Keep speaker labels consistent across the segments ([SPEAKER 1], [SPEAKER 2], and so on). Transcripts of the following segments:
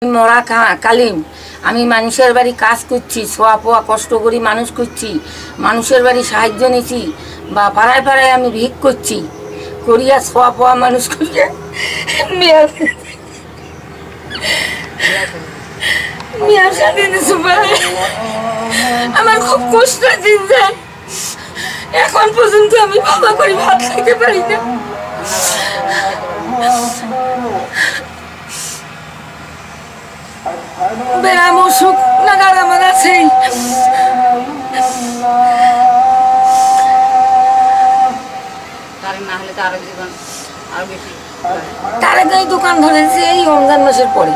[SPEAKER 1] মরা কালিম আমি মানুষের বাড়ি কাজ করছি, ছোয়া পোয়া কষ্ট করি মানুষ করছি, মানুষের বাড়ি সাহায্য নিচ্ছি বা পাড়ায় পাড়ায় আমি ভিক করছি, করিয়া ছোয়া পোয়া মানুষ করিয়া আমার খুব কষ্ট দিন যায়। এখন পর্যন্ত আমি ভালো করে ভাত খাইতে পারি না। বেড়াম অসুখ নাগার আমার আছেই। তার আগে দোকান ধরেছি এই রমজান মাসের পরে।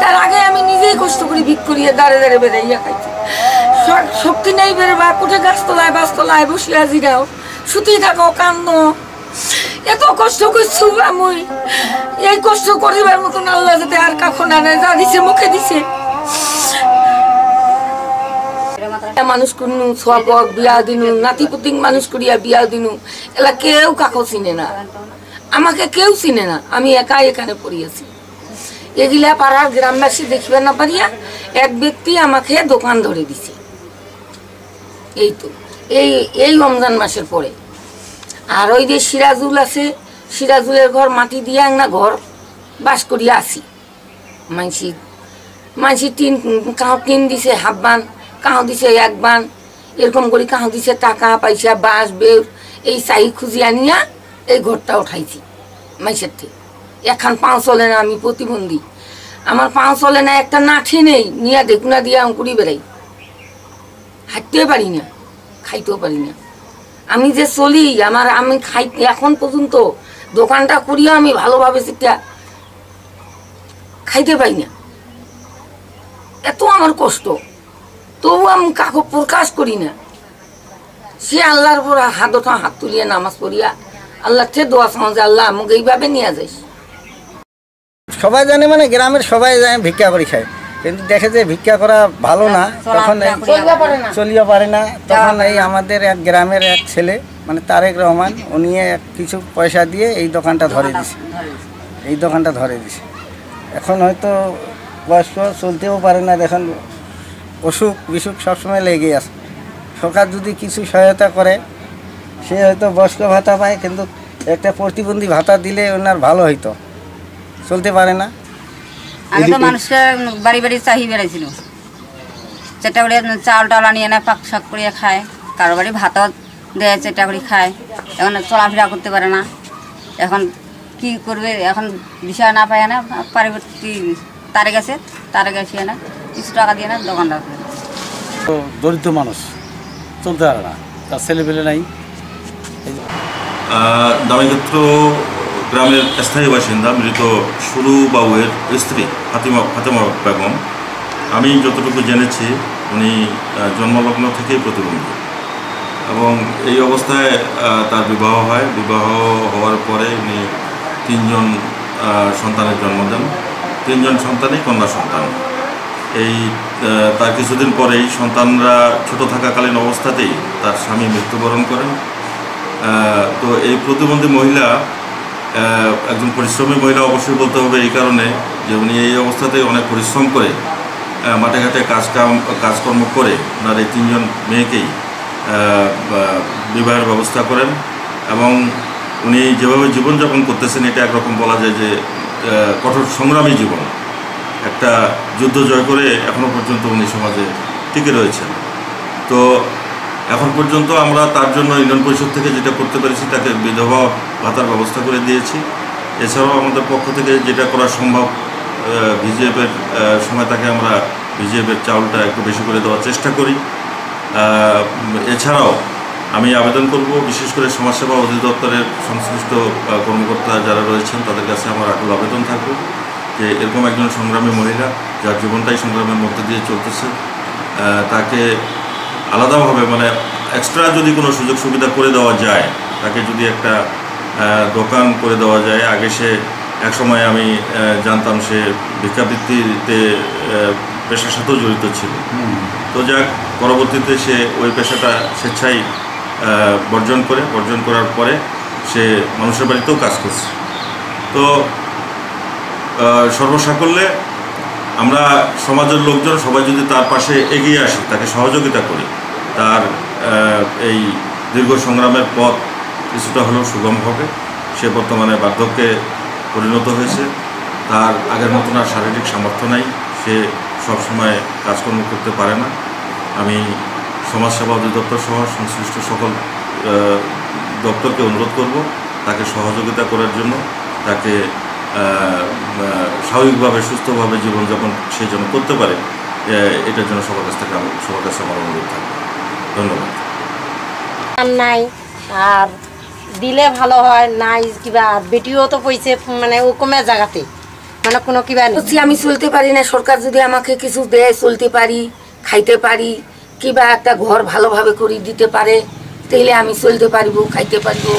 [SPEAKER 1] তার আগে আমি নিজেই কষ্ট করি ভিক করিয়া দাঁড়ে দাঁড়ে বেড়াইয়া খাইছি। শক্তি নেই বেরোবা, কোঠে গাছতলায় বাসতলায় বসিয়া জিরাও, শুতি থাকো কান্দ, এত কষ্ট করছো আমি। এই কষ্ট করিবার মতন আল্লাহ যাতে আর কখন আনে, যা দিছে মুখে দিছে। মানুষ করনু ছোয়া পক বিয়া দিনু, নাতি পুতি মানুষ করিয়া বিয়া দিনু, এলা কেউ কাকো চিনে না, আমাকে কেউ চিনে না, আমি একাই এখানে পড়িয়েছি। এগুলা পাড়ার গ্রামবাসী দেখিবে না পারিয়া এক ব্যক্তি আমাকে দোকান ধরে দিছে। এই তো এই রমজান মাসের পরে। আর ওই যে সিরাজুল আছে, সিরাজুলের ঘর মাটি দিয়া না ঘর বাস করিয়া আসি। মানসি কাহ টিন দিছে হাফ বান, কাহ দিছে এক বান, এরকম করে কাহ দিছে টাকা পয়সা বাঁশ বেউ এই চাই খুঁজি আনিয়া এই ঘরটা উঠাইছি মাইসের থেকে। এখন পাও চলে না, আমি প্রতিবন্ধী, আমার পাও চলে না, একটা নাঠি নেই, নিয়া দেখুনা দিয়া অঙ্কুরি বেড়াই, হাঁটতেও পারি না, খাইতেও পারি না। আমি যে চলি আমি খাই এখন পর্যন্ত দোকানটা করিয়া আমি ভালোভাবে সেটা খাইতে পাই না, এত আমার কষ্ট। তবু আমি কাকু প্রকাশ করি না। সে আল্লাহর উপর হাত তুলিয়া নামাজ পড়িয়া আল্লাহ থেকে দোয়া চাও যে আল্লাহ আমাকে এইভাবে নিয়ে যাইস।
[SPEAKER 2] সবাই জানে, মানে গ্রামের সবাই জানে ভিক্ষা করে খায়, কিন্তু দেখে যে ভিক্ষা করা ভালো না, তখন চলিয়া পারে না। তখন এই আমাদের এক গ্রামের এক ছেলে, মানে তারেক রহমান, উনি কিছু পয়সা দিয়ে এই দোকানটা ধরে দিছে। এখন হয়তো বয়স্ক চলতেও পারে না, দেখেন অসুখ বিসুখ সবসময় লেগে আছে। সরকার যদি কিছু সহায়তা করে, সে হয়তো বয়স্ক ভাতা পায়, কিন্তু একটা প্রতিবন্ধী ভাতা দিলে ওনার ভালো হইতো। চলতে পারে না।
[SPEAKER 3] আগে তো মানুষকে বাড়ি বাড়ি চাহি বেড়াইছিল, চেটা করে চাউল টাউল আনিয়ে নেয়, পাক শাক করিয়া খায়, কারো বাড়ি ভাতও দেয়, চেটা করে খায়। এখন চলাফেরা করতে পারে না, এখন কি করবে, এখন বিষয় না পায় না, পারিবর্তী তারে গেছে না কিছু টাকা দিয়ে না দোকানদার।
[SPEAKER 4] দরিদ্র মানুষ চলতে পারে না, তার ছেলেপেলে নাই।
[SPEAKER 5] দামিক্ষেত্র গ্রামের স্থায়ী বাসিন্দা মৃত সুরু বাবুয়ের স্ত্রী ফাতেমা বেগম। আমি যতটুকু জেনেছি উনি জন্মলগ্ন থেকেই প্রতিবন্ধী, এবং এই অবস্থায় তার বিবাহ হয়। বিবাহ হওয়ার পরে উনি 3 জন সন্তানের জন্ম দেন। 3 জন সন্তানই কন্যা সন্তান। তার কিছুদিন পরেই সন্তানরা ছোট থাকাকালীন অবস্থাতেই তার স্বামী মৃত্যুবরণ করেন। তো এই প্রতিবন্ধী মহিলা একজন পরিশ্রমী মহিলা অবশ্যই বলতে হবে, এই কারণে যে উনি এই অবস্থাতে অনেক পরিশ্রম করে মাঠে ঘাটে কাজকর্ম করে ওনার এই 3 জন মেয়েকেই বিবাহের ব্যবস্থা করেন। এবং উনি যেভাবে জীবনযাপন করতেছেন, এটা একরকম বলা যায় যে কঠোর সংগ্রামী জীবন। একটা যুদ্ধ জয় করে এখনও পর্যন্ত উনি সমাজে টিকে রয়েছেন। তো এখন পর্যন্ত আমরা তার জন্য ইউনিয়ন পরিষদ থেকে যেটা করতে পেরেছি, তাকে বিধবা ভাতার ব্যবস্থা করে দিয়েছি। এছাড়াও আমাদের পক্ষ থেকে যেটা করা সম্ভব, ভিজিএফের সময় তাকে আমরা ভিজিএফের চাউলটা একটু বেশি করে দেওয়ার চেষ্টা করি। এছাড়াও আমি আবেদন করব, বিশেষ করে সমাজসেবা অধিদপ্তরের সংশ্লিষ্ট কর্মকর্তা যারা রয়েছেন তাদের কাছে আমার আকুল আবেদন থাকবে যে এরকম একজন সংগ্রামী মহিলা যার জীবনটাই সংগ্রামের মধ্যে দিয়ে চলতেছে, তাকে আলাদাভাবে মানে এক্সট্রা যদি কোনো সুযোগ সুবিধা করে দেওয়া যায়, তাকে যদি একটা দোকান করে দেওয়া যায়। আগে সে একসময় আমি জানতাম সে ভিক্ষাবৃত্তিতে পেশার সাথেও জড়িত ছিল। তো যাক, পরবর্তীতে সে ওই পেশাটা স্বেচ্ছায় বর্জন করার পরে সে মানুষের বাড়িতেও কাজ করছে। তো সর্বসাকল্যে আমরা সমাজের লোকজন সবাই যদি তার পাশে এগিয়ে আসি, তাকে সহযোগিতা করি, তার এই দীর্ঘ সংগ্রামের পথ কিছুটা হলেও সুগম হবে। সে বর্তমানে বার্ধক্যে পরিণত হয়েছে, তার আগের মতন আর শারীরিক সামর্থ্য নাই, সে সবসময় কাজকর্ম করতে পারে না। আমি সমাজসেবা অধিদপ্তর সহ সংশ্লিষ্ট সকল দপ্তরকে অনুরোধ করব তাকে সহযোগিতা করার জন্য, তাকে স্বাভাবিকভাবে সুস্থভাবে জীবনযাপন সেই জন্য করতে পারে, এটার জন্য সবার কাছে আমার অনুরোধ থাকবে। ধন্যবাদ।
[SPEAKER 6] নাই আর দিলে ভালো হয় নাই কিবা বেটিও তো পয়সে মানে ও কমে জায়গাতে মানে কোনো কিবা
[SPEAKER 1] বলছি আমি চলতে পারি না, সরকার যদি আমাকে কিছু দেয়, চলতে পারি, খাইতে পারি, কিবা একটা ঘর ভালোভাবে করে দিতে পারে, তাহলে আমি চলতে পারবো, খাইতে পারবো।